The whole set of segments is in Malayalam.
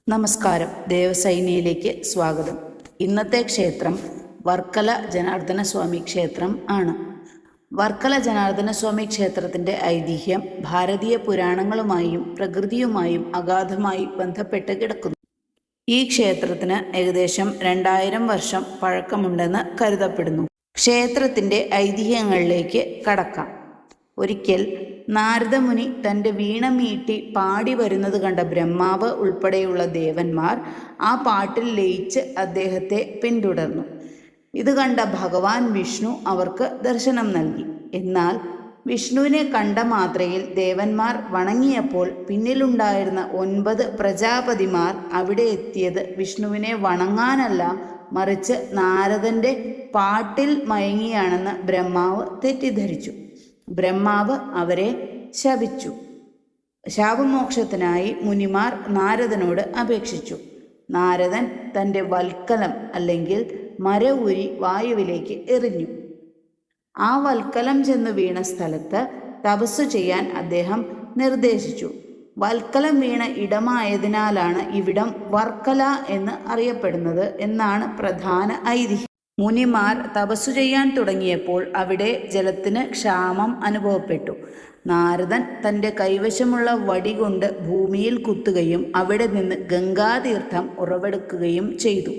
നമസ്കാരം. ദേവസൈനിയിലേക്ക് സ്വാഗതം. ഇന്നത്തെ ക്ഷേത്രം വർക്കല ജനാർദ്ദന സ്വാമി ക്ഷേത്രം ആണ്. വർക്കല ജനാർദ്ദന സ്വാമി ക്ഷേത്രത്തിൻ്റെ ഐതിഹ്യം ഭാരതീയ പുരാണങ്ങളുമായും പ്രകൃതിയുമായും അഗാധമായി ബന്ധപ്പെട്ട് കിടക്കുന്നു. ഈ ക്ഷേത്രത്തിന് ഏകദേശം 2000 വർഷം പഴക്കമുണ്ടെന്ന് കരുതപ്പെടുന്നു. ക്ഷേത്രത്തിൻ്റെ ഐതിഹ്യങ്ങളിലേക്ക് കടക്കാം. ഒരിക്കൽ നാരദമുനി തൻ്റെ വീണ മീട്ടി പാടി വരുന്നത് കണ്ട ബ്രഹ്മാവ് ഉൾപ്പെടെയുള്ള ദേവന്മാർ ആ പാട്ടിൽ ലയിച്ച് അദ്ദേഹത്തെ പിന്തുടർന്നു. ഇത് കണ്ട ഭഗവാൻ വിഷ്ണു അവർക്ക് ദർശനം നൽകി. എന്നാൽ വിഷ്ണുവിനെ കണ്ട മാത്രയിൽ ദേവന്മാർ വണങ്ങിയപ്പോൾ പിന്നിലുണ്ടായിരുന്ന 9 പ്രജാപതിമാർ അവിടെ എത്തിയത് വിഷ്ണുവിനെ വണങ്ങാനല്ല, മറിച്ച് നാരദൻ്റെ പാട്ടിൽ മയങ്ങിയാണെന്ന് ബ്രഹ്മാവ് തെറ്റിദ്ധരിച്ചു. ബ്രഹ്മാവ് അവരെ ശപിച്ചു. ശാപമോക്ഷത്തിനായി മുനിമാർ നാരദനോട് അപേക്ഷിച്ചു. നാരദൻ തൻ്റെ വൽക്കലം അല്ലെങ്കിൽ മര ഊരി വായുവിലേക്ക് എറിഞ്ഞു. ആ വൽക്കലം ചെന്ന് വീണ സ്ഥലത്ത് തപസ്സു ചെയ്യാൻ അദ്ദേഹം നിർദ്ദേശിച്ചു. വൽക്കലം വീണ ഇടമായതിനാലാണ് ഇവിടം വർക്കല എന്ന് അറിയപ്പെടുന്നത് എന്നാണ് പ്രധാന ഐതിഹ്യം. മുനിമാർ തപസ്സു ചെയ്യാൻ തുടങ്ങിയപ്പോൾ അവിടെ ജലത്തിന് ക്ഷാമം അനുഭവപ്പെട്ടു. നാരദൻ തൻ്റെ കൈവശമുള്ള വടി കൊണ്ട് ഭൂമിയിൽ കുത്തുകയും അവിടെ നിന്ന് ഗംഗാതീർത്ഥം ഉറവെടുക്കുകയും ചെയ്തു.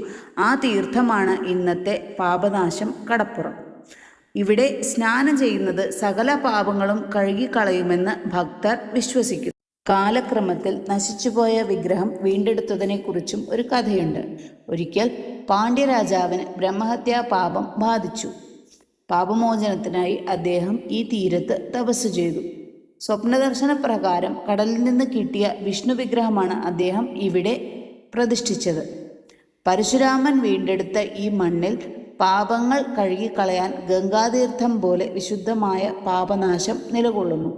ആ തീർത്ഥമാണ് ഇന്നത്തെ പാപനാശം കടപ്പുറം. ഇവിടെ സ്നാനം ചെയ്യുന്നത് സകല പാപങ്ങളും കഴുകിക്കളയുമെന്ന് ഭക്തർ വിശ്വസിക്കുന്നു. കാലക്രമത്തിൽ നശിച്ചുപോയ വിഗ്രഹം വീണ്ടെടുത്തതിനെക്കുറിച്ചും ഒരു കഥയുണ്ട്. ഒരിക്കൽ പാണ്ഡ്യരാജാവിന് ബ്രഹ്മഹത്യാ പാപം ബാധിച്ചു. പാപമോചനത്തിനായി അദ്ദേഹം ഈ തീരത്ത് തപസ് ചെയ്തു. സ്വപ്നദർശന പ്രകാരം കടലിൽ നിന്ന് കിട്ടിയ വിഷ്ണു വിഗ്രഹമാണ് അദ്ദേഹം ഇവിടെ പ്രതിഷ്ഠിച്ചത്. പരശുരാമൻ വീണ്ടെടുത്ത ഈ മണ്ണിൽ പാപങ്ങൾ കഴുകിക്കളയാൻ ഗംഗാതീർത്ഥം പോലെ വിശുദ്ധമായ പാപനാശം നിലകൊള്ളുന്നു.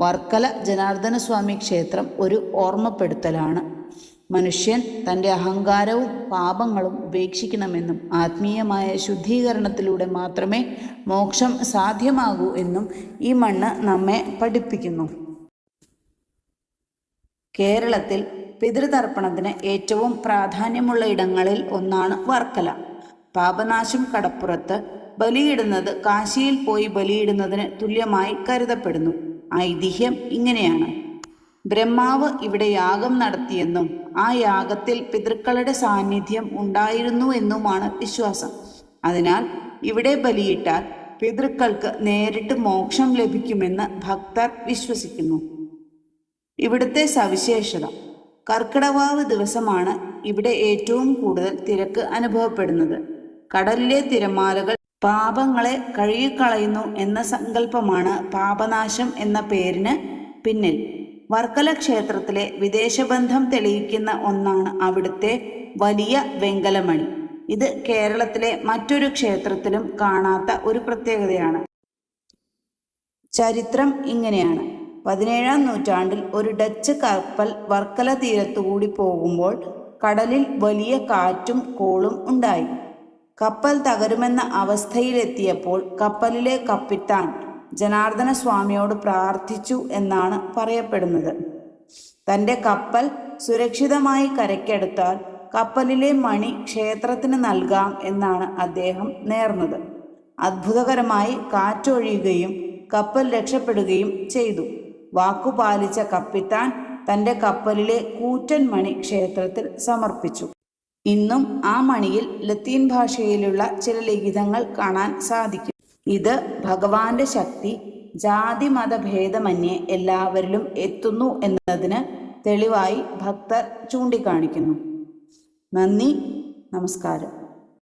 വർക്കല ജനാർദ്ദന സ്വാമി ക്ഷേത്രം ഒരു ഓർമ്മപ്പെടുത്തലാണ്. മനുഷ്യൻ തൻ്റെ അഹങ്കാരവും പാപങ്ങളും ഉപേക്ഷിക്കണമെന്നും ആത്മീയമായ ശുദ്ധീകരണത്തിലൂടെ മാത്രമേ മോക്ഷം സാധ്യമാകൂ എന്നും ഈ മണ്ണ് നമ്മെ പഠിപ്പിക്കുന്നു. കേരളത്തിൽ പിതൃതർപ്പണത്തിന് ഏറ്റവും പ്രാധാന്യമുള്ള ഇടങ്ങളിൽ ഒന്നാണ് വർക്കല. പാപനാശം കടപ്പുറത്ത് ബലിയിടുന്നത് കാശിയിൽ പോയി ബലിയിടുന്നതിന് തുല്യമായി കരുതപ്പെടുന്നു. ഐതിഹ്യം ഇങ്ങനെയാണ്: ബ്രഹ്മാവ് ഇവിടെ യാഗം നടത്തിയെന്നും ആ യാഗത്തിൽ പിതൃക്കളുടെ സാന്നിധ്യം ഉണ്ടായിരുന്നു എന്നുമാണ് വിശ്വാസം. അതിനാൽ ഇവിടെ ബലിയിട്ടാൽ പിതൃക്കൾക്ക് നേരിട്ട് മോക്ഷം ലഭിക്കുമെന്ന് ഭക്തർ വിശ്വസിക്കുന്നു. ഇവിടുത്തെ സവിശേഷത: കർക്കിടവാവ് ദിവസമാണ് ഇവിടെ ഏറ്റവും കൂടുതൽ തിരക്ക് അനുഭവപ്പെടുന്നത്. കടലിലെ തിരമാലകൾ പാപങ്ങളെ കഴുകിക്കളയുന്നു എന്ന സങ്കല്പമാണ് പാപനാശം എന്ന പേരിന് പിന്നിൽ. വർക്കല ക്ഷേത്രത്തിലെ വിദേശബന്ധം തെളിയിക്കുന്ന ഒന്നാണ് അവിടുത്തെ വലിയ വെങ്കലമണി. ഇത് കേരളത്തിലെ മറ്റൊരു ക്ഷേത്രത്തിലും കാണാത്ത ഒരു പ്രത്യേകതയാണ്. ചരിത്രം ഇങ്ങനെയാണ്: 17-ാം നൂറ്റാണ്ടിൽ ഒരു ഡച്ച് കപ്പൽ വർക്കല തീരത്തുകൂടി പോകുമ്പോൾ കടലിൽ വലിയ കാറ്റും കോളും ഉണ്ടായി. കപ്പൽ തകരുമെന്ന അവസ്ഥയിലെത്തിയപ്പോൾ കപ്പലിലെ കപ്പിത്താൻ ജനാർദ്ദന സ്വാമിയോട് പ്രാർത്ഥിച്ചു എന്നാണ് പറയപ്പെടുന്നത്. തൻ്റെ കപ്പൽ സുരക്ഷിതമായി കരയ്ക്കടുത്താൽ കപ്പലിലെ മണി ക്ഷേത്രത്തിന് നൽകാം എന്നാണ് അദ്ദേഹം നേർന്നത്. അത്ഭുതകരമായി കാറ്റൊഴിയുകയും കപ്പൽ രക്ഷപ്പെടുകയും ചെയ്തു. വാക്കുപാലിച്ച കപ്പിത്താൻ തൻ്റെ കപ്പലിലെ കൂറ്റൻ മണി ക്ഷേത്രത്തിൽ സമർപ്പിച്ചു. ഇന്നും ആ മണിയിൽ ലത്തീൻ ഭാഷയിലുള്ള ചില ലിഖിതങ്ങൾ കാണാൻ സാധിക്കും. ഇത് ഭഗവാന്റെ ശക്തി ജാതി മതഭേദമന്യേ എല്ലാവരിലും എത്തുന്നു എന്നതിന് തെളിവായി ഭക്തർ ചൂണ്ടിക്കാണിക്കുന്നു. നന്ദി, നമസ്കാരം.